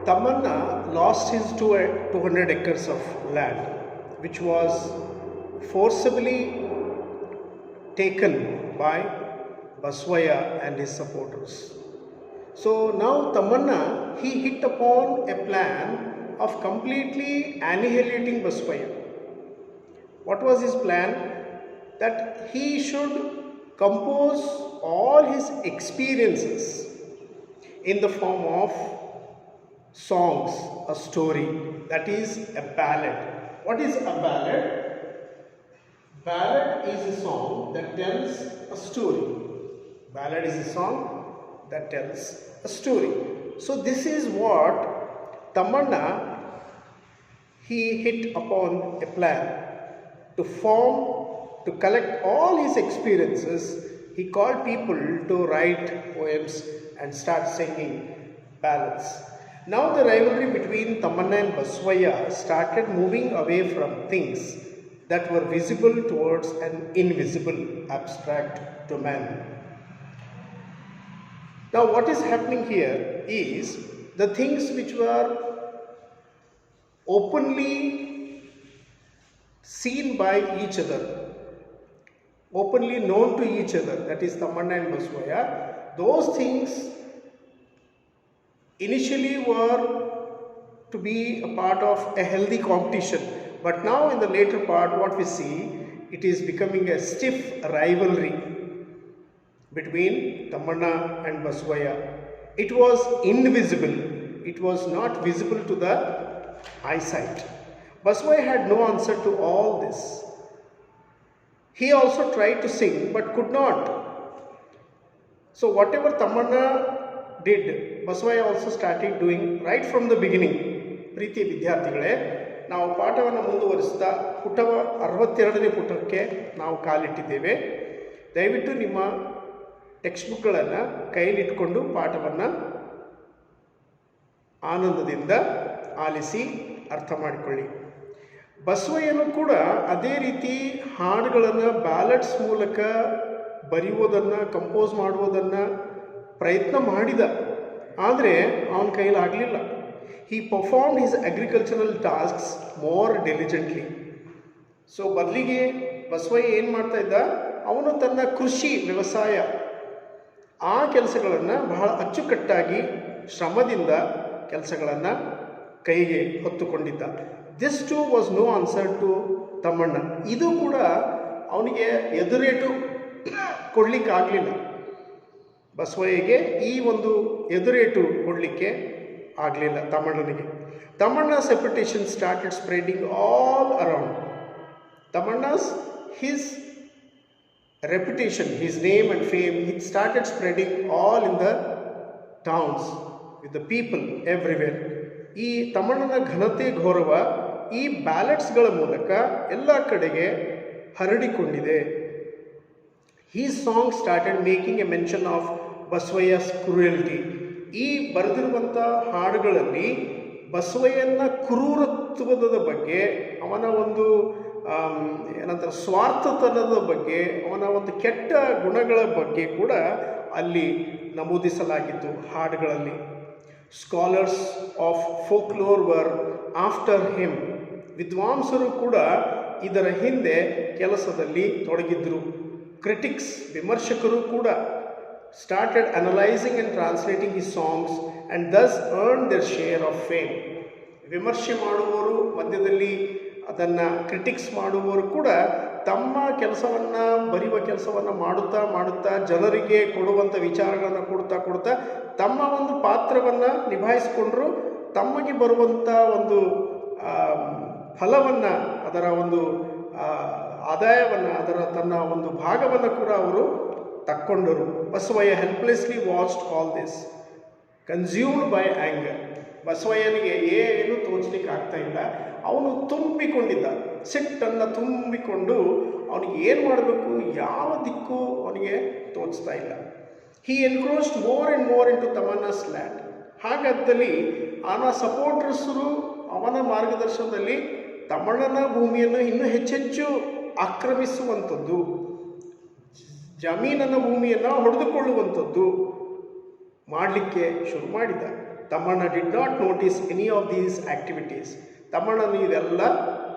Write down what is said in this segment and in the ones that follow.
Tamanna lost his 200 acres of land, which was forcibly taken by Baswaya and his supporters. So now Tamanna, he hit upon a plan of completely annihilating Baswaya. What was his plan? That he should compose all his experiences in the form of songs, a story, that is a ballad. What is a ballad? Ballad is a song that tells a story. Ballad is a song that tells a story. So this is what Tamanna, he hit upon a plan to collect all his experiences. He called people to write poems and start singing ballads. Now the rivalry between Tamanna and Baswaya started moving away from things that were visible towards an invisible abstract domain. Now what is happening here is the things which were openly seen by each other, openly known to each other, that is Tamanna and Baswaya, those things initially were to be a part of a healthy competition, but now in the later part what we see, it is becoming a stiff rivalry between Tamanna and Baswaya. It was invisible, it was not visible to the eyesight. Baswaya had no answer to all this. He also tried to sing but could not. So whatever Tamanna did, Baswaya also started doing right from the beginning. ಪ್ರೀತಿ ವಿದ್ಯಾರ್ಥಿಗಳೇ, ನಾವು ಪಾಠವನ್ನು ಮುಂದುವರಿಸ್ತಾ ಪುಟ 62ನೇ ಪುಟಕ್ಕೆ ನಾವು ಕಾಲಿಟ್ಟಿದ್ದೇವೆ. ದಯವಿಟ್ಟು ನಿಮ್ಮ text ಬುಕ್ಗಳನ್ನು ಕೈಲಿಟ್ಕೊಂಡು ಪಾಠವನ್ನು ಆನಂದದಿಂದ ಆಲಿಸಿ ಅರ್ಥ ಮಾಡಿಕೊಳ್ಳಿ. ಬಸವಯ್ಯನು ಕೂಡ ಅದೇ ರೀತಿ ಹಾಡುಗಳನ್ನು ಬ್ಯಾಲಡ್ಸ್ ಮೂಲಕ ಬರೆಯುವುದನ್ನು, ಕಂಪೋಸ್ ಮಾಡುವುದನ್ನು ಪ್ರಯತ್ನ ಮಾಡಿದ, ಆದರೆ ಅವನ ಕೈಲಾಗಲಿಲ್ಲ. He performed his agricultural tasks more diligently. So ಬದಲಿಗೆ ಬಸವಯ್ಯ ಏನು ಮಾಡ್ತಾ ಇದ್ದ, ಅವನು ತನ್ನ ಕೃಷಿ ವ್ಯವಸಾಯ ಆ ಕೆಲಸಗಳನ್ನು ಬಹಳ ಅಚ್ಚುಕಟ್ಟಾಗಿ ಶ್ರಮದಿಂದ ಕೆಲಸಗಳನ್ನು ಕೈಗೆ ಹೊತ್ತುಕೊಂಡಿದ್ದ. This too was no answer to Tammanna. ಇದು ಕೂಡ ಅವನಿಗೆ ಎದುರೇಟು ಕೊಡಲಿಕ್ಕಾಗಲಿಲ್ಲ. ಬಸವಯ್ಯಗೆ ಈ ಒಂದು ಎದುರೇಟು ಕೊಡಲಿಕ್ಕೆ ಆಗಲಿಲ್ಲ ತಮ್ಮಣ್ಣನಿಗೆ. Tamanna's reputation started spreading all around. His reputation, his name and fame, it started spreading all in the towns, with the people everywhere. ಈ ತಮ್ಮಣ್ಣನ ಘನತೆ ಗೌರವ ಈ ಬ್ಯಾಲೆಟ್ಸ್ಗಳ ಮೂಲಕ ಎಲ್ಲ ಕಡೆಗೆ ಹರಡಿಕೊಂಡಿದೆ. His song started making a mention of Baswaya's cruelty. ಈ ಬರೆದಿರುವಂಥ ಹಾಡುಗಳಲ್ಲಿ ಬಸವಯ್ಯನ ಕ್ರೂರತ್ವದ ಬಗ್ಗೆ, ಅವನ ಒಂದು ಏನಂತಾರೆ ಸ್ವಾರ್ಥತನದ ಬಗ್ಗೆ, ಅವನ ಒಂದು ಕೆಟ್ಟ ಗುಣಗಳ ಬಗ್ಗೆ ಕೂಡ ಅಲ್ಲಿ ನಮೂದಿಸಲಾಗಿತ್ತು ಹಾಡುಗಳಲ್ಲಿ. Scholars of folklore var after him. ವಿದ್ವಾಂಸರು ಕೂಡ ಇದರ ಹಿಂದೆ ಕೆಲಸದಲ್ಲಿ ತೊಡಗಿದ್ರು. ಕ್ರಿಟಿಕ್ಸ್, ವಿಮರ್ಶಕರು ಕೂಡ started analyzing and translating his songs and thus earned their share of fame. ವಿಮರ್ಶೆ ಮಾಡುವವರು, ಮಧ್ಯದಲ್ಲಿ ಅದನ್ನು ಕ್ರಿಟಿಕ್ಸ್ ಮಾಡುವವರು ಕೂಡ ತಮ್ಮ ಕೆಲಸವನ್ನು, ಬರೆಯುವ ಕೆಲಸವನ್ನು ಮಾಡುತ್ತಾ ಜನರಿಗೆ ಕೊಡುವಂಥ ವಿಚಾರಗಳನ್ನು ಕೊಡ್ತಾ ತಮ್ಮ ಒಂದು ಪಾತ್ರವನ್ನು ನಿಭಾಯಿಸಿಕೊಂಡ್ರು. ತಮಗೆ ಬರುವಂಥ ಒಂದು ಫಲವನ್ನು, ಅದರ ಒಂದು ಆದಾಯವನ್ನು, ತನ್ನ ಒಂದು ಭಾಗವನ್ನು ಕೂಡ ಅವರು ತಕ್ಕೊಂಡರು. Basavayya helplessly watched all this, consumed by anger. ಬಸವಯ್ಯನಿಗೆ ಏನು ತೋಚಲಿಕ್ಕೆ ಆಗ್ತಾ ಇಲ್ಲ. ಅವನು ತುಂಬಿಕೊಂಡಿದ್ದ, ಸಿಟ್ಟನ್ನು ತುಂಬಿಕೊಂಡು ಅವನಿಗೆ ಏನು ಮಾಡಬೇಕು, ಯಾವ ದಿಕ್ಕು ಅವನಿಗೆ ತೋಚ್ತಾ ಇಲ್ಲ. He encroached more and more into Tamanna's land. ಹಾಗಾದಲ್ಲಿ ಅವನ ಸಪೋರ್ಟರ್ಸರು ಅವನ ಮಾರ್ಗದರ್ಶನದಲ್ಲಿ ತಮ್ಮಣ್ಣನ ಭೂಮಿಯನ್ನು ಇನ್ನೂ ಹೆಚ್ಚೆಚ್ಚು ಆಕ್ರಮಿಸುವಂಥದ್ದು, ಜಮೀನನ್ನು, ಭೂಮಿಯನ್ನು ಹೊಡೆದುಕೊಳ್ಳುವಂಥದ್ದು ಮಾಡಲಿಕ್ಕೆ ಶುರು ಮಾಡಿದ. Tammanna did not notice any of these activities. ತಮ್ಮಣ್ಣನು ಇದೆಲ್ಲ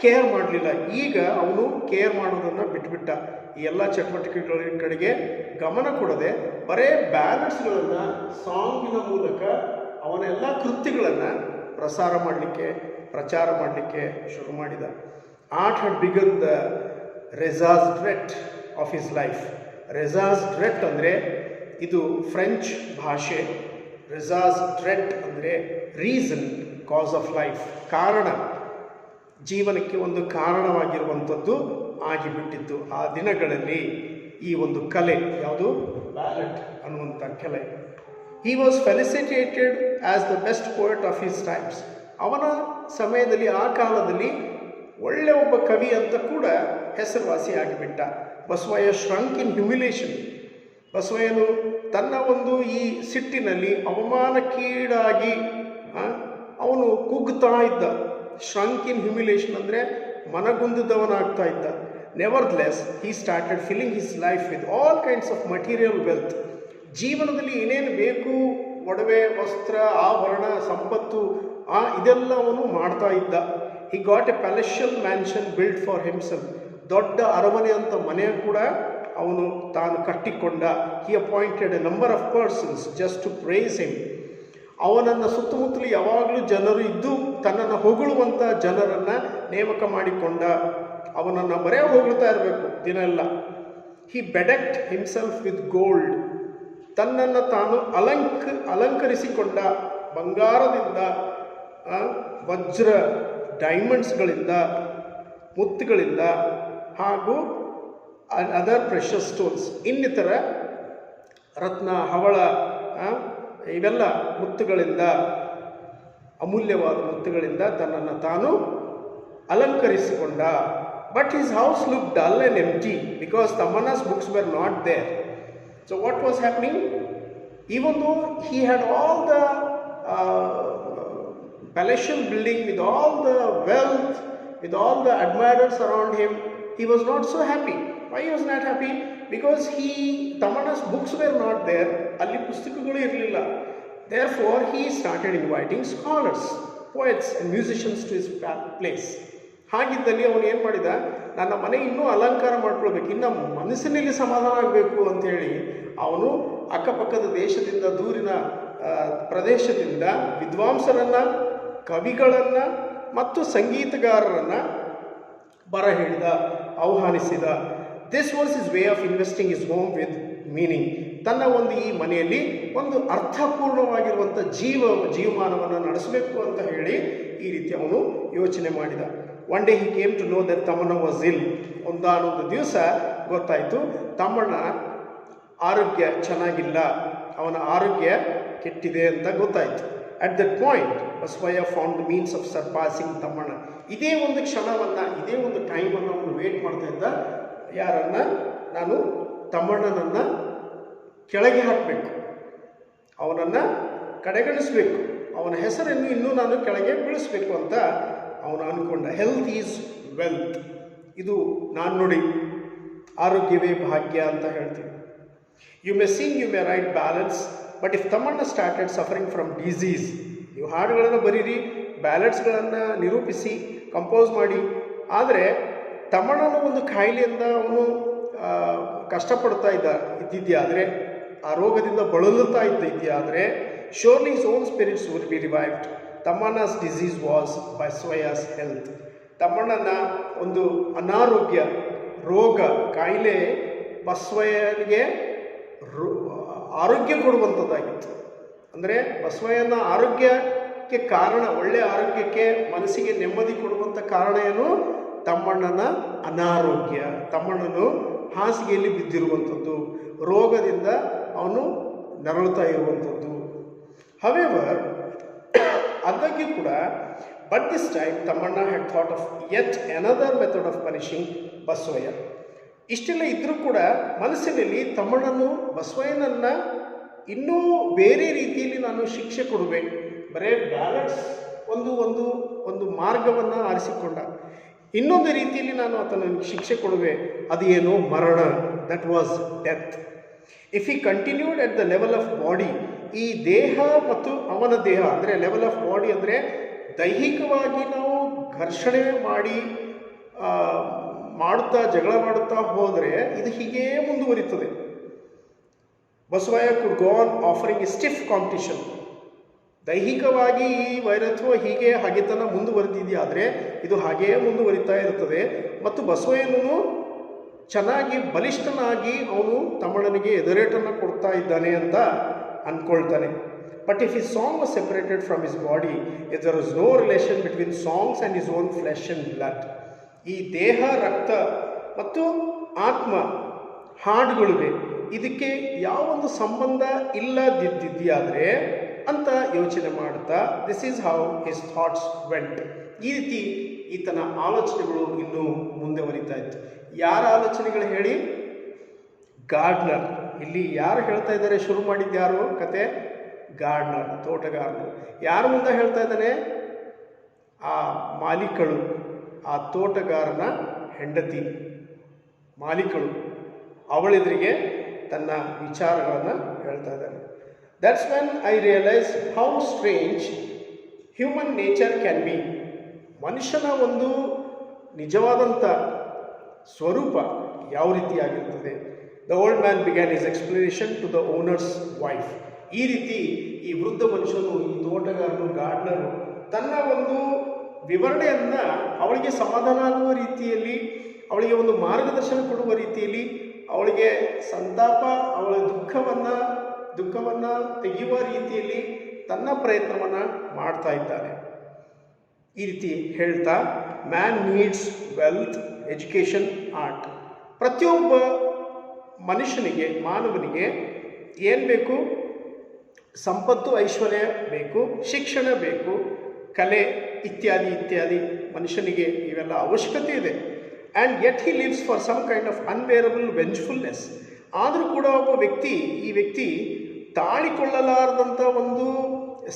ಕೇರ್ ಮಾಡಲಿಲ್ಲ. ಈಗ ಅವನು ಕೇರ್ ಮಾಡೋದನ್ನು ಬಿಟ್ಬಿಟ್ಟ. ಈ ಎಲ್ಲ ಚಟುವಟಿಕೆಗಳ ಕಡೆಗೆ ಗಮನ ಕೊಡದೆ ಬರೇ ಬ್ಯಾಲೆನ್ಸ್ಗಳನ್ನು ಸಾಂಗಿನ ಮೂಲಕ ಅವನೆಲ್ಲ ಕೃತ್ಯಗಳನ್ನು ಪ್ರಚಾರ ಮಾಡಲಿಕ್ಕೆ ಶುರು ಮಾಡಿದ. Art had begun the raison d'etre of his life. Raison d'etre ಅಂದರೆ ಇದು ಫ್ರೆಂಚ್ ಭಾಷೆ. ರೆಸಾಸ್ ಡ್ರೆಟ್ ಅಂದರೆ ರೀಸನ್, ಕಾಸ್ ಆಫ್ ಲೈಫ್, ಕಾರಣ, ಜೀವನಕ್ಕೆ ಒಂದು ಕಾರಣವಾಗಿರುವಂಥದ್ದು ಆಗಿಬಿಟ್ಟಿತ್ತು ಆ ದಿನಗಳಲ್ಲಿ. ಈ ಒಂದು ಕಲೆ ಯಾವುದು, ಬ್ಯಾಲೆಟ್ ಅನ್ನುವಂಥ ಕಲೆ. He was felicitated as the best poet of his times. ಅವನ ಸಮಯದಲ್ಲಿ, ಆ ಕಾಲದಲ್ಲಿ ಒಳ್ಳೆಯ ಒಬ್ಬ ಕವಿ ಅಂತ ಕೂಡ ಹೆಸರುವಾಸಿ ಆಗಿಬಿಟ್ಟ. ಬಸವಯ್ಯ ಶ್ರಂಕ್ ಇನ್ ಹ್ಯುಮಿಲೇಷನ್. ಬಸವಯ್ಯನು ತನ್ನ ಒಂದು ಈ ಸಿಟ್ಟಿನಲ್ಲಿ ಅವಮಾನಕ್ಕೀಡಾಗಿ ಅವನು ಕುಗ್ತಾ ಇದ್ದ. ಶ್ರಂಕ್ ಇನ್ ಹ್ಯುಮಿಲೇಷನ್ ಅಂದರೆ ಮನಗುಂದಿದವನಾಗ್ತಾ ಇದ್ದ. ನೆವರ್ಲೆಸ್ he started filling his life with all kinds of material wealth. ಜೀವನದಲ್ಲಿ ಏನೇನು ಬೇಕು, ಒಡವೆ, ವಸ್ತ್ರ, ಆಭರಣ, ಸಂಪತ್ತು, ಇದೆಲ್ಲ ಅವನು ಮಾಡ್ತಾ ಇದ್ದ. He got a palatial mansion build for himself. ದೊಡ್ಡ ಅರಮನೆ ಅಂತ ಮನೆ ಕೂಡ ಅವನು ತಾನು ಕಟ್ಟಿಕೊಂಡ. He appointed a number of persons just to praise him. ಅವನನ್ನು ಸುತ್ತಮುತ್ತಲು ಯಾವಾಗಲೂ ಜನರು ಇದ್ದು ತನ್ನನ್ನು ಹೊಗಳುವಂಥ ಜನರನ್ನು ನೇಮಕ ಮಾಡಿಕೊಂಡ. ಅವನನ್ನು ಬರೇ ಹೊಗಳ್ತಾ ಇರಬೇಕು ದಿನ ಎಲ್ಲ. ಹಿ ಬೆಡೆಕ್ಟ್ ಹಿಮ್ಸೆಲ್ಫ್ ವಿತ್ ಗೋಲ್ಡ್. ತನ್ನನ್ನು ತಾನು ಅಲಂಕರಿಸಿಕೊಂಡ ಬಂಗಾರದಿಂದ, ವಜ್ರ, ಡೈಮಂಡ್ಸ್ಗಳಿಂದ, ಮುತ್ತುಗಳಿಂದ ಹಾಗೂ ಅದರ್ ಪ್ರೆಷಸ್ ಸ್ಟೋನ್ಸ್, ಇನ್ನಿತರ ರತ್ನ, ಹವಳ, ಇವೆಲ್ಲ ಮುತ್ತುಗಳಿಂದ, ಅಮೂಲ್ಯವಾದ ಮುತ್ತುಗಳಿಂದ ತನ್ನನ್ನು ತಾನು ಅಲಂಕರಿಸಿಕೊಂಡ. But his house look dull and empty because Tammanna's books were not there. So what was happening? Even though he had all the palatial building with all the wealth, with all the admirers around him, he was not so happy. Why he was not happy? Because Tamanna's books were not there. Alli pustakagalu irlilla. Therefore he started inviting scholars, poets and musicians to his place. ಹಾಗಿದ್ದಲ್ಲಿ ಅವನು ಏನು ಮಾಡಿದ, ನನ್ನ ಮನೆ ಇನ್ನೂ ಅಲಂಕಾರ ಮಾಡ್ಕೊಳ್ಬೇಕು, ಇನ್ನು ಮನಸ್ಸಿನಲ್ಲಿ ಸಮಾಧಾನ ಆಗಬೇಕು ಅಂಥೇಳಿ ಅವನು ಅಕ್ಕಪಕ್ಕದ ದೇಶದಿಂದ, ದೂರಿನ ಪ್ರದೇಶದಿಂದ ವಿದ್ವಾಂಸರನ್ನು, ಕವಿಗಳನ್ನು ಮತ್ತು ಸಂಗೀತಗಾರರನ್ನು ಹೇಳಿದ, ಆಹ್ವಾನಿಸಿದ. This was his way of investing his home with meaning. ತನ್ನ ಒಂದು ಈ ಮನೆಯಲ್ಲಿ ಒಂದು ಅರ್ಥಪೂರ್ಣವಾಗಿರುವಂಥ ಜೀವಮಾನವನ್ನು ನಡೆಸಬೇಕು ಅಂತ ಹೇಳಿ ಈ ರೀತಿ ಅವನು ಯೋಚನೆ ಮಾಡಿದ. One day he came to know that Thammanna was ill. ಒಂದಾನೊಂದು ದಿವಸ ಗೊತ್ತಾಯಿತು ತಮ್ಮಣ್ಣ ಆರೋಗ್ಯ ಚೆನ್ನಾಗಿಲ್ಲ, ಅವನ ಆರೋಗ್ಯ ಕೆಟ್ಟಿದೆ ಅಂತ ಗೊತ್ತಾಯಿತು. At that point Basavayya found the means of surpassing Tammanna. ಇದೇ ಒಂದು ಕ್ಷಣವನ್ನು, ಇದೇ ಒಂದು ಟೈಮನ್ನು ಅವನು ವೇಟ್ ಮಾಡ್ತಾ ಇದ್ದ. ಯಾರನ್ನು? ನಾನು ತಮ್ಮಣ್ಣನನ್ನು ಕೆಳಗೆ ಹಾಕಬೇಕು, ಅವನನ್ನು ಕಡೆಗಣಿಸಬೇಕು, ಅವನ ಹೆಸರನ್ನು ಇನ್ನೂ ನಾನು ಕೆಳಗೆ ಬೀಳಿಸಬೇಕು ಅಂತ ಅವನು ಅಂದ್ಕೊಂಡ. Health is wealth. ಇದು ನಾನು ನೋಡಿ ಆರೋಗ್ಯವೇ ಭಾಗ್ಯ ಅಂತ ಹೇಳ್ತೀವಿ. You may sing, you may write balance, but if Thammanna started suffering from disease, ನೀವು ಹಾಡುಗಳನ್ನು ಬರೀರಿ, ಬ್ಯಾಲೆನ್ಸ್ಗಳನ್ನು ನಿರೂಪಿಸಿ, ಕಂಪೋಸ್ ಮಾಡಿ. ಆದರೆ ತಮ್ಮಣ್ಣನ ಒಂದು ಕಾಯಿಲೆಯಿಂದ ಅವನು ಕಷ್ಟಪಡ್ತಾ ಇದ್ದಿದ್ದೆ, ಆ ರೋಗದಿಂದ ಬಳಲುತ್ತಾ ಇದ್ದಿದ್ದೆ, surely his own spirits would be revived. Tamanna's disease was Baswaya's health. ತಮ್ಮಣ್ಣನ ಒಂದು ಅನಾರೋಗ್ಯ, ರೋಗ, ಕಾಯಿಲೆ ಬಸವಯ್ಯನಿಗೆ ಆರೋಗ್ಯ ಕೊಡುವಂಥದ್ದಾಗಿತ್ತು. ಅಂದರೆ ಬಸವಯ್ಯನ ಆರೋಗ್ಯಕ್ಕೆ ಕಾರಣ, ಒಳ್ಳೆಯ ಆರೋಗ್ಯಕ್ಕೆ, ಮನಸ್ಸಿಗೆ ನೆಮ್ಮದಿ ಕೊಡುವಂಥ ಕಾರಣ ಏನು? ತಮ್ಮಣ್ಣನ ಅನಾರೋಗ್ಯ. ತಮ್ಮಣ್ಣನು ಹಾಸಿಗೆಯಲ್ಲಿ ಬಿದ್ದಿರುವಂಥದ್ದು, ರೋಗದಿಂದ ಅವನು ನರಳುತ್ತಾ ಇರುವಂಥದ್ದು. ಹವೆವರ್, ಅದಕ್ಕೆ ಕೂಡ, but this time Thammanna had thought of yet another method of punishing Basavayya. ಇಷ್ಟೆಲ್ಲ ಇದ್ದರೂ ಕೂಡ ಮನಸ್ಸಿನಲ್ಲಿ ತಮ್ಮಣ್ಣನು ಬಸವಯ್ಯನನ್ನು ಇನ್ನೂ ಬೇರೆ ರೀತಿಯಲ್ಲಿ ನಾನು ಶಿಕ್ಷೆ ಕೊಡಬೇಕು, ಬರೇ ಬ್ಯಾಲೆನ್ಸ್ ಒಂದು ಮಾರ್ಗವನ್ನು ಆರಿಸಿಕೊಂಡ. ಇನ್ನೊಂದು ರೀತಿಯಲ್ಲಿ ನಾನು ಆತನಿಗೆ ಶಿಕ್ಷೆ ಕೊಡುವೆ, ಅದು ಏನು? ಮರಣ. That was death. ಇಫ್ ಈ continued at the level of body, ಈ ದೇಹ ಮತ್ತು ಅವನ ದೇಹ ಅಂದರೆ ಲೆವೆಲ್ ಆಫ್ ಬಾಡಿ ಅಂದರೆ ದೈಹಿಕವಾಗಿ ನಾವು ಘರ್ಷಣೆ ಮಾಡುತ್ತಾ ಜಗಳ ಮಾಡುತ್ತಾ ಹೋದರೆ ಇದು ಹೀಗೇ ಮುಂದುವರಿತದೆ. Basavayya could go on offering a stiff competition. ದೈಹಿಕವಾಗಿ ಈ ವೈರತ್ವ ಹೀಗೆ ಹಾಗೆತನ ಮುಂದುವರೆದಿದೆಯಾದರೆ ಇದು ಹಾಗೆಯೇ ಮುಂದುವರಿತಾ ಇರುತ್ತದೆ. ಮತ್ತು ಬಸವಯ್ಯನೂ ಚೆನ್ನಾಗಿ ಬಲಿಷ್ಠನಾಗಿ ಅವನು ತಮ್ಮಣ್ಣನಿಗೆ ಎದುರೇಟನ್ನು ಕೊಡ್ತಾ ಇದ್ದಾನೆ ಅಂತ ಅಂದ್ಕೊಳ್ತಾನೆ. But if his song was separated from his body, if there was no relation between songs and his own flesh and blood, ಈ ದೇಹ, ರಕ್ತ ಮತ್ತು ಆತ್ಮ ಹಾಡುಗಳಿಗೆ ಇದಕ್ಕೆ ಯಾವೊಂದು ಸಂಬಂಧ ಇಲ್ಲದಿದ್ದಿದೆಯಾದರೆ ಅಂತ ಯೋಚನೆ ಮಾಡ್ತಾ this is how his thoughts vent. ಈ ರೀತಿ ಈತನ ಆಲೋಚನೆಗಳು ಇನ್ನೂ ಮುಂದುವರಿತಾ ಇತ್ತು. ಯಾರ ಆಲೋಚನೆಗಳು ಹೇಳಿ? ಗಾರ್ಡ್ನರ್. ಇಲ್ಲಿ ಯಾರು ಹೇಳ್ತಾ ಇದ್ದಾರೆ? ಶುರು ಮಾಡಿದ್ದು ಯಾರು ಕತೆ? ಗಾರ್ಡ್ನರ್, ತೋಟಗಾರನು. ಯಾರ ಮುಂದೆ ಹೇಳ್ತಾ ಇದ್ದಾನೆ? ಆ ಮಾಲೀಕಳು, ಆ ತೋಟಗಾರನ ಹೆಂಡತಿ ಮಾಲೀಕಳು, ಅವಳೆದುರಿಗೆ ತನ್ನ ವಿಚಾರಗಳನ್ನು ಹೇಳ್ತಾ ಇದ್ದಾನೆ. That's when I realise how strange human nature can be. ಮನುಷ್ಯನ ಒಂದು ನಿಜವಾದಂಥ ಸ್ವರೂಪ ಯಾವ ರೀತಿಯಾಗಿರ್ತದೆ. The old man began his explanation to the owner's wife. ಈ ರೀತಿ ಈ ವೃದ್ಧ ಮನುಷ್ಯನು, ಈ ತೋಟಗಾರನು, ಗಾರ್ಡ್ನರು ತನ್ನ ಒಂದು ವಿವರಣೆಯನ್ನು ಅವಳಿಗೆ ಸಮಾಧಾನ ಆಗುವ ರೀತಿಯಲ್ಲಿ, ಅವಳಿಗೆ ಒಂದು ಮಾರ್ಗದರ್ಶನ ಕೊಡುವ ರೀತಿಯಲ್ಲಿ, ಅವಳಿಗೆ ಸಂತಾಪ, ಅವಳ ದುಃಖವನ್ನು ತೆಗೆಯುವ ರೀತಿಯಲ್ಲಿ ತನ್ನ ಪ್ರಯತ್ನವನ್ನು ಮಾಡ್ತಾ ಇದ್ದಾನೆ. ಈ ರೀತಿ ಹೇಳ್ತಾ, man needs wealth, education, art. ಪ್ರತಿಯೊಬ್ಬ ಮನುಷ್ಯನಿಗೆ, ಮಾನವನಿಗೆ ಏನು ಬೇಕು? ಸಂಪತ್ತು, ಐಶ್ವರ್ಯ ಬೇಕು, ಶಿಕ್ಷಣ ಬೇಕು, ಕಲೆ ಇತ್ಯಾದಿ ಇತ್ಯಾದಿ. ಮನುಷ್ಯನಿಗೆ ಇವೆಲ್ಲ ಅವಶ್ಯಕತೆ ಇದೆ. And yet he lives for some kind of unbearable vengefulness. ಆದರೂ ಕೂಡ ಈ ವ್ಯಕ್ತಿ ತಾಳಿಕೊಳ್ಳಲಾರದಂಥ ಒಂದು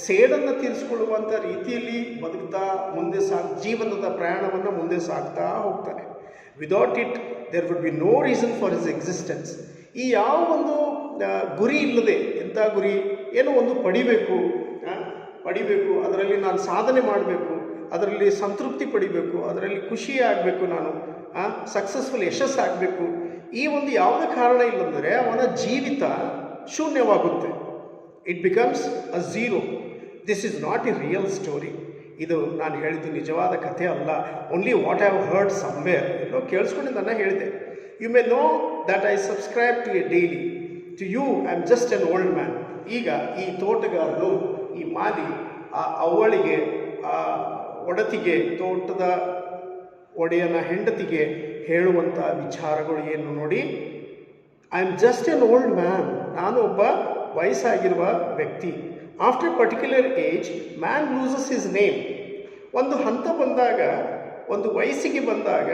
ಸೇಡನ್ನು ತೀರಿಸಿಕೊಳ್ಳುವಂಥ ರೀತಿಯಲ್ಲಿ ಬದುಕ್ತಾ ಮುಂದೆ ಜೀವನದ ಪ್ರಯಾಣವನ್ನು ಮುಂದೆ ಸಾಗ್ತಾ ಹೋಗ್ತಾನೆ. Without it there would be no reason for his existence. ಈ ಯಾವ ಒಂದು ಗುರಿ ಇಲ್ಲದೆ, ಎಂಥ ಗುರಿ? ಏನೋ ಒಂದು ಪಡಿಬೇಕು, ಅದರಲ್ಲಿ ನಾನು ಸಾಧನೆ ಮಾಡಬೇಕು, ಅದರಲ್ಲಿ ಸಂತೃಪ್ತಿ ಪಡಿಬೇಕು, ಅದರಲ್ಲಿ ಖುಷಿ ಆಗಬೇಕು, ನಾನು ಸಕ್ಸಸ್ಫುಲ್ ಯಶಸ್ಸಾಗಬೇಕು. ಈ ಒಂದು ಯಾವುದೇ ಕಾರಣ ಇಲ್ಲಂದರೆ ಅವನ ಜೀವಿತ ಶೂನ್ಯವಾಗುತ್ತೆ. It becomes a zero. This is not a real story. ಇದು ನಾನು ಹೇಳಿದ್ದು ನಿಜವಾದ ಕಥೆ ಅಲ್ಲ. Only what I have heard somewhere. ಎಲ್ಲೋ ಕೇಳಿಸ್ಕೊಂಡು ನಾನು ಹೇಳಿದೆ. You may know that I subscribe to a daily. To you I am just an old man. ಈಗ ಈ ತೋಟಗಾರನು, ಈ ಮಾಲಿ, ಅವಳಿಗೆ, ಆ ಒಡತಿಗೆ, ತೋಟದ ಒಡೆಯನ ಹೆಂಡತಿಗೆ ಹೇಳುವಂಥ ವಿಚಾರಗಳು ಏನು ನೋಡಿ. I am just an old man. ನಾನು ಒಬ್ಬ ವಯಸ್ಸಾಗಿರುವ ವ್ಯಕ್ತಿ. After particular age man loses his name. ಒಂದು ಹಂತ ಬಂದಾಗ, ಒಂದು ವಯಸ್ಸಿಗೆ ಬಂದಾಗ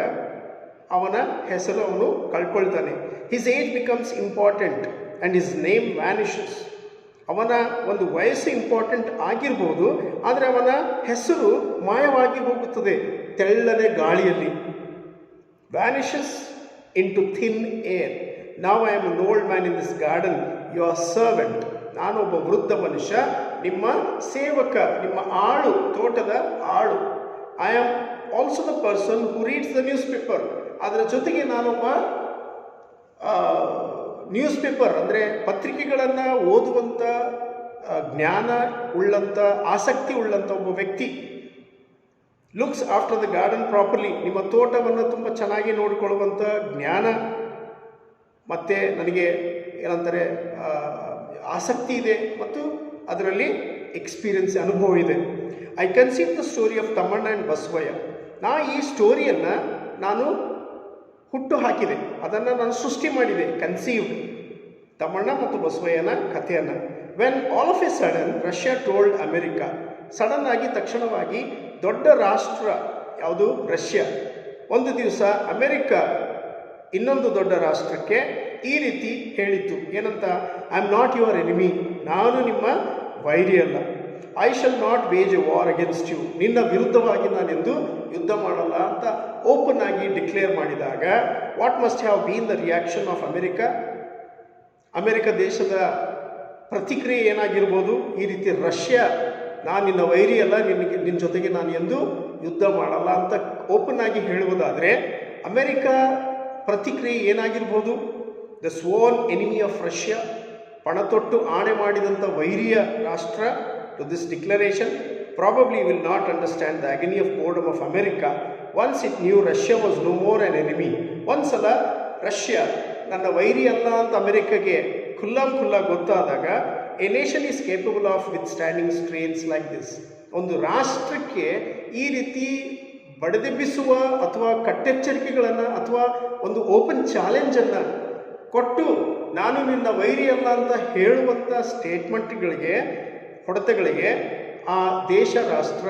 ಅವನ ಹೆಸರು ಅವನು ಕಳ್ಕೊಳ್ತಾನೆ. His age becomes important and his name vanishes. ಅವನ ಒಂದು ವಯಸ್ಸು ಇಂಪಾರ್ಟೆಂಟ್ ಆಗಿರ್ಬೋದು, ಆದರೆ ಅವನ ಹೆಸರು ಮಾಯವಾಗಿ ಹೋಗುತ್ತದೆ ತೆಳ್ಳನೆ ಗಾಳಿಯಲ್ಲಿ. Vanishes into thin air. Now I am an old man in this garden, your servant. ನಾನೊಬ್ಬ ವೃದ್ಧ ಮನುಷ್ಯ, ನಿಮ್ಮ ಸೇವಕ, ನಿಮ್ಮ ಆಳು, ತೋಟದ ಆಳು. I am also the person who reads the newspaper. ಅದರ ಜೊತೆಗೆ ನಾನೊಬ್ಬ ನ್ಯೂಸ್ ಪೇಪರ್ ಅಂದರೆ ಪತ್ರಿಕೆಗಳನ್ನು ಓದುವಂಥ ಜ್ಞಾನ ಉಳ್ಳಂಥ, ಆಸಕ್ತಿ ಉಳ್ಳಂಥ ಒಬ್ಬ ವ್ಯಕ್ತಿ. Looks after the garden properly. ನಿಮ್ಮ ತೋಟವನ್ನು ತುಂಬ ಚೆನ್ನಾಗಿ ನೋಡಿಕೊಳ್ಳುವಂಥ ಜ್ಞಾನ ಮತ್ತು ನನಗೆ ಏನಂತಾರೆ ಆಸಕ್ತಿ ಇದೆ ಮತ್ತು ಅದರಲ್ಲಿ ಎಕ್ಸ್ಪೀರಿಯನ್ಸ್, ಅನುಭವ ಇದೆ. I conceive the story of Thammanna and Basavayya. ಈ ಸ್ಟೋರಿಯನ್ನು ನಾನು ಹುಟ್ಟು ಹಾಕಿದೆ, ಅದನ್ನು ನಾನು ಸೃಷ್ಟಿ ಮಾಡಿದೆ. ಕನ್ಸೀವ್ಡ್, ತಮ್ಮಣ್ಣ ಮತ್ತು ಬಸವಯ್ಯನ ಕಥೆಯನ್ನು. When all of A sudden Russia told America. Sudden ಆಗಿ, ತಕ್ಷಣವಾಗಿ ದೊಡ್ಡ ರಾಷ್ಟ್ರ ಯಾವುದು? ರಷ್ಯಾ. ಒಂದು ದಿವಸ ಅಮೆರಿಕ ಇನ್ನೊಂದು ದೊಡ್ಡ ರಾಷ್ಟ್ರಕ್ಕೆ ಈ ರೀತಿ ಹೇಳಿತ್ತು. ಏನಂತ? I am not your enemy. ನಾನು ನಿಮ್ಮ ವೈರಿ ಅಲ್ಲ. I shall not wage a war against you. ನಿನ್ನ ವಿರುದ್ಧವಾಗಿ ನಾನೆಂದು ಯುದ್ಧ ಮಾಡಲ್ಲ ಅಂತ ಓಪನ್ ಆಗಿ ಡಿಕ್ಲೇರ್ ಮಾಡಿದಾಗ what must have been the reaction of America? America ದೇಶದ ಪ್ರತಿಕ್ರಿಯೆ ಏನಾಗಿರ್ಬೋದು? ಈ ರೀತಿ ರಷ್ಯಾ, ನಾನು ನಿನ್ನ ವೈರಿ ಅಲ್ಲ, ನಿನ್ನ ಜೊತೆಗೆ ನಾನು ಎಂದೂ ಯುದ್ಧ ಮಾಡಲ್ಲ ಅಂತ ಓಪನ್ ಆಗಿ ಹೇಳುವುದಾದರೆ, ಅಮೆರಿಕ ಪ್ರತಿಕ್ರಿಯೆ ಏನಾಗಿರ್ಬೋದು? The sworn enemy of Russia, ಪಣತೊಟ್ಟು ಆಣೆ ಮಾಡಿದಂಥ ವೈರಿಯ ರಾಷ್ಟ್ರ, to this declaration probably will not understand the agony of boredom of America once it knew Russia was no more an enemy. ಒಂದ್ಸಲ ರಷ್ಯಾ ನನ್ನ ವೈರಿ ಅಲ್ಲ ಅಂತ ಅಮೆರಿಕಗೆ ಖುಲ್ಲಾ ಗೊತ್ತಾದಾಗ, A nation is capable of with standing strains like this. ಒಂದು ರಾಷ್ಟ್ರಕ್ಕೆ ಈ ರೀತಿ ಬಡಿದೆಬ್ಬಿಸುವ ಅಥವಾ ಕಟ್ಟೆಚ್ಚರಿಕೆಗಳನ್ನು ಅಥವಾ ಒಂದು ಓಪನ್ ಚಾಲೆಂಜನ್ನು ಕೊಟ್ಟು ನಾನು ನಿನ್ನ ವೈರಿ ಅಲ್ಲ ಅಂತ ಹೇಳುವಂಥ ಸ್ಟೇಟ್ಮೆಂಟ್ಗಳಿಗೆ, ಹೊಡೆತಗಳಿಗೆ ಆ ದೇಶ ರಾಷ್ಟ್ರ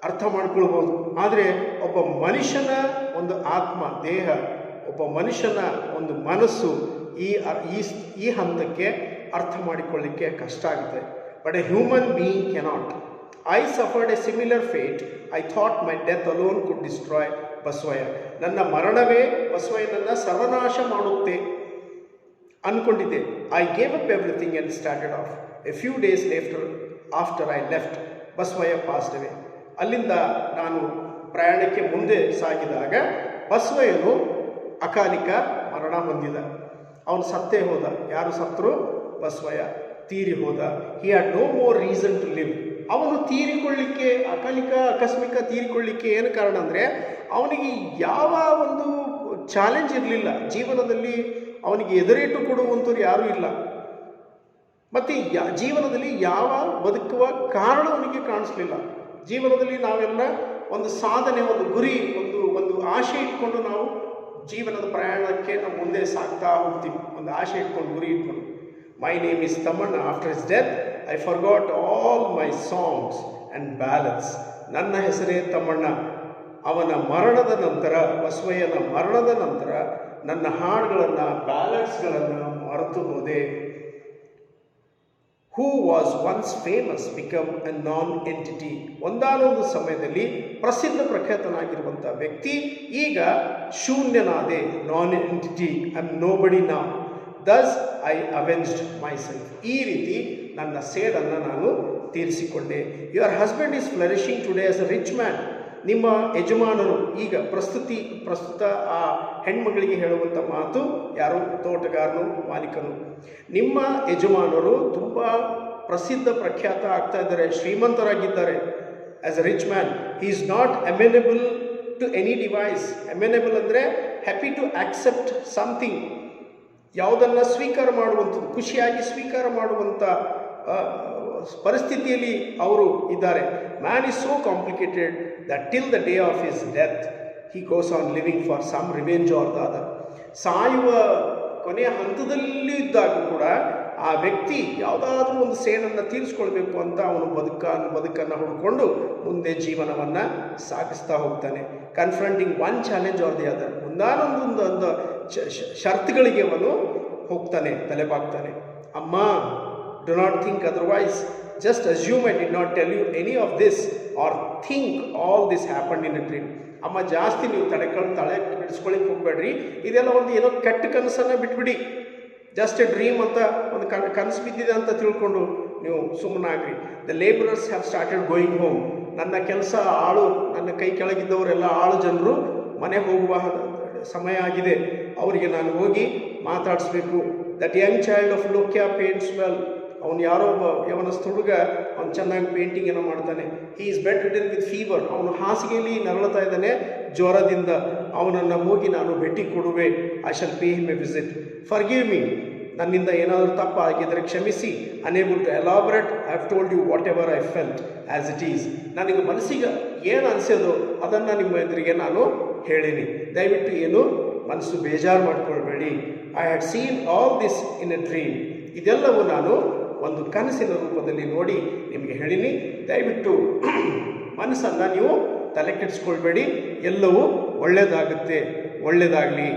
ಅರ್ಥ ಮಾಡ್ಕೊಳ್ಬೋದು. ಆದರೆ ಒಬ್ಬ ಮನುಷ್ಯನ ಒಂದು ಆತ್ಮ, ದೇಹ, ಒಬ್ಬ ಮನುಷ್ಯನ ಒಂದು ಮನಸ್ಸು ಈ ಹಂತಕ್ಕೆ ಅರ್ಥ ಮಾಡಿಕೊಳ್ಳಿಕ್ಕೆ ಕಷ್ಟ ಆಗುತ್ತೆ. But A human being cannot. I suffered A similar fate. I thought my death alone could destroy Basavayya. ನನ್ನ ಮರಣವೇ ಬಸವಯ್ಯನನ್ನು ಸರ್ವನಾಶ ಮಾಡುತ್ತೆ ಅಂದ್ಕೊಂಡಿದ್ದೆ. I gave up everything and started of. A few days after I left Basavayya passed ಅವೇ. ಅಲ್ಲಿಂದ ನಾನು ಪ್ರಯಾಣಕ್ಕೆ ಮುಂದೆ ಸಾಗಿದಾಗ ಬಸವಯ್ಯನು ಅಕಾಲಿಕ ಮರಣ ಹೊಂದಿದ. ಅವನು ಸತ್ತೇ ಹೋದ. ಯಾರು ಸತ್ತರು? ಬಸವಯ್ಯ ತೀರಿ ಹೋದ. He had no more reason to live. ಅವನು ತೀರಿಕೊಳ್ಳಿಕ್ಕೆ, ಆಕಸ್ಮಿಕ ತೀರಿಕೊಳ್ಳಿಕ್ಕೆ ಏನು ಕಾರಣ ಅಂದರೆ, ಅವನಿಗೆ ಯಾವ ಒಂದು ಚಾಲೆಂಜ್ ಇರಲಿಲ್ಲ ಜೀವನದಲ್ಲಿ. ಅವನಿಗೆ ಎದುರೇಟು ಕೊಡುವಂಥವ್ರು ಯಾರೂ ಇಲ್ಲ. ಮತ್ತು ಜೀವನದಲ್ಲಿ ಯಾವ ಬದುಕುವ ಕಾರಣ ಅವನಿಗೆ ಕಾಣಿಸ್ಲಿಲ್ಲ. ಜೀವನದಲ್ಲಿ ನಾವೆಲ್ಲ ಒಂದು ಸಾಧನೆ, ಒಂದು ಗುರಿ, ಒಂದು ಆಶೆ ಇಟ್ಕೊಂಡು ನಾವು ಜೀವನದ ಪ್ರಯಾಣಕ್ಕೆ ನಾವು ಮುಂದೆ ಸಾಗ್ತಾ ಹೋಗ್ತೀವಿ. ಒಂದು ಆಶೆ ಇಟ್ಕೊಂಡು, ಗುರಿ ಇಟ್ಕೊಂಡು. My name is Thammanna. After his death I forgot all my songs and balance. ನನ್ನ ಹೆಸರೇ ತಮ್ಮಣ್ಣ. ಅವನ ಮರಣದ ನಂತರ, ಬಸವಯ್ಯನ ಮರಣದ ನಂತರ ನನ್ನ ಹಾಡುಗಳನ್ನು, ಬ್ಯಾಲನ್ಸ್ಗಳನ್ನು ಮರೆತು ಹೋದೆ. Who was once famous become a non entity. ಒಂದಾನೊಂದು ಸಮಯದಲ್ಲಿ ಪ್ರಸಿದ್ಧ ಪ್ರಖ್ಯಾತನಾಗಿರುವಂಥ ವ್ಯಕ್ತಿ ಈಗ ಶೂನ್ಯನಾದೆ. Non entity. I am nobody now. Thus I avenged myself. ಈ ರೀತಿ ನನ್ನ ಸೇಡನ್ನು ನಾನು ತೀರಿಸಿಕೊಂಡೆ. Your husband is flourishing today as a rich man. ನಿಮ್ಮ ಯಜಮಾನರು ಈಗ ಪ್ರಸ್ತುತ ಆ ಹೆಣ್ಮಗಳಿಗೆ ಹೇಳುವಂಥ ಮಾತು ಯಾರು? ತೋಟಗಾರನು, ಮಾಲೀಕನು. ನಿಮ್ಮ ಯಜಮಾನರು ತುಂಬ ಪ್ರಸಿದ್ಧ ಪ್ರಖ್ಯಾತ ಆಗ್ತಾ ಇದ್ದಾರೆ, ಶ್ರೀಮಂತರಾಗಿದ್ದಾರೆ. As a rich man he is not amenable to any device. Amenable ಅಂದರೆ ಹ್ಯಾಪಿ ಟು ಆಕ್ಸೆಪ್ಟ್ ಸಮಥಿಂಗ್. ಯಾವುದನ್ನು ಸ್ವೀಕಾರ ಮಾಡುವಂಥದ್ದು, ಖುಷಿಯಾಗಿ ಸ್ವೀಕಾರ ಮಾಡುವಂಥ ಪರಿಸ್ಥಿತಿಯಲ್ಲಿ ಅವರು ಇದ್ದಾರೆ. Man is so complicated that till the day of his death he goes on living for some revenge or the other. ಸಾಯುವ ಕೊನೆಯ ಹಂತದಲ್ಲಿ ಇದ್ದಾಗ ಕೂಡ ಆ ವ್ಯಕ್ತಿ ಯಾವುದಾದ್ರೂ ಒಂದು ಸೇಡನ್ನು ತೀರಿಸ್ಕೊಳ್ಬೇಕು ಅಂತ ಅವನು ಬದುಕನ್ನು ಹುಡ್ಕೊಂಡು ಮುಂದೆ ಜೀವನವನ್ನು ಸಾಗಿಸ್ತಾ ಹೋಗ್ತಾನೆ. Confronting one challenge or the other. ಒಂದಾನೊಂದು ಷರತ್ತುಗಳಿಗೆ ಅವನು ಹೋಗ್ತಾನೆ, ತಲೆಬಾಗ್ತಾನೆ. ಅಮ್ಮ, do not think otherwise. Just assume I did not tell you any of this or think all this happened in a dream. ಅಮ್ಮ, ಜಾಸ್ತಿ ನೀವು ತಲೆ ಕೆಡಿಸ್ಕೊಳ್ಳಿಕ್ಕೆ ಹೋಗಬೇಡ್ರಿ. ಇದೆಲ್ಲ ಒಂದು ಏನೋ ಕೆಟ್ಟ ಕನಸನ್ನು ಬಿಟ್ಬಿಡಿ. ಜಸ್ಟ್ ಎ ಡ್ರೀಮ್ ಅಂತ ಒಂದು ಕನಸು ಬಿದ್ದಿದೆ ಅಂತ ತಿಳ್ಕೊಂಡು ನೀವು ಸುಮ್ಮನಾಗ್ರಿ. The labourers have started going home. ನನ್ನ ಕೆಲಸ ನನ್ನ ಕೈ ಕೆಳಗಿದ್ದವರೆಲ್ಲ ಜನರು ಮನೆ ಹೋಗುವ ಸಮಯ ಆಗಿದೆ. ಅವರಿಗೆ ನಾನು ಹೋಗಿ ಮಾತಾಡಿಸ್ಬೇಕು. That young child of Lokya paints well. ಅವನು ಯಾರೋ ಒಬ್ಬ ಯವನಸ್ಥ ಹುಡುಗ, ಅವನು ಚೆನ್ನಾಗಿ ಪೇಂಟಿಂಗ್ ಏನೋ ಮಾಡ್ತಾನೆ. He is bedridden with fever. ಅವನು ಹಾಸಿಗೆಯಲ್ಲಿ ನರಳುತ್ತಾ ಇದ್ದಾನೆ ಜ್ವರದಿಂದ. ಅವನನ್ನು ಹೋಗಿ ನಾನು ಭೇಟಿ ಕೊಡುವೆ. I shall pay him a visit. Forgive me. ನನ್ನಿಂದ ಏನಾದರೂ ತಪ್ಪು ಆಗಿದ್ದರೆ ಕ್ಷಮಿಸಿ. Unable to elaborate. I have told you whatever I felt as it is. ನನಗೆ ಮನಸ್ಸಿಗೆ ಏನು ಅನಿಸೋದು ಅದನ್ನು ನಿಮ್ಮ ಎದುರಿಗೆ ನಾನು ಹೇಳೀನಿ. ದಯವಿಟ್ಟು ಏನು ಮನಸ್ಸು ಬೇಜಾರು ಮಾಡ್ಕೊಳ್ಬೇಡಿ. I had seen all this in a dream. ಇದೆಲ್ಲವೂ ನಾನು ಒಂದು ಕನಸಿನ ರೂಪದಲ್ಲಿ ನೋಡಿ ನಿಮಗೆ ಹೇಳೀನಿ. ದಯವಿಟ್ಟು ಮನಸ್ಸನ್ನು ನೀವು ತಲೆ ಕೆಡಿಸ್ಕೊಳ್ಬೇಡಿ. ಎಲ್ಲವೂ ಒಳ್ಳೆಯದಾಗುತ್ತೆ. ಒಳ್ಳೆಯದಾಗಲಿ.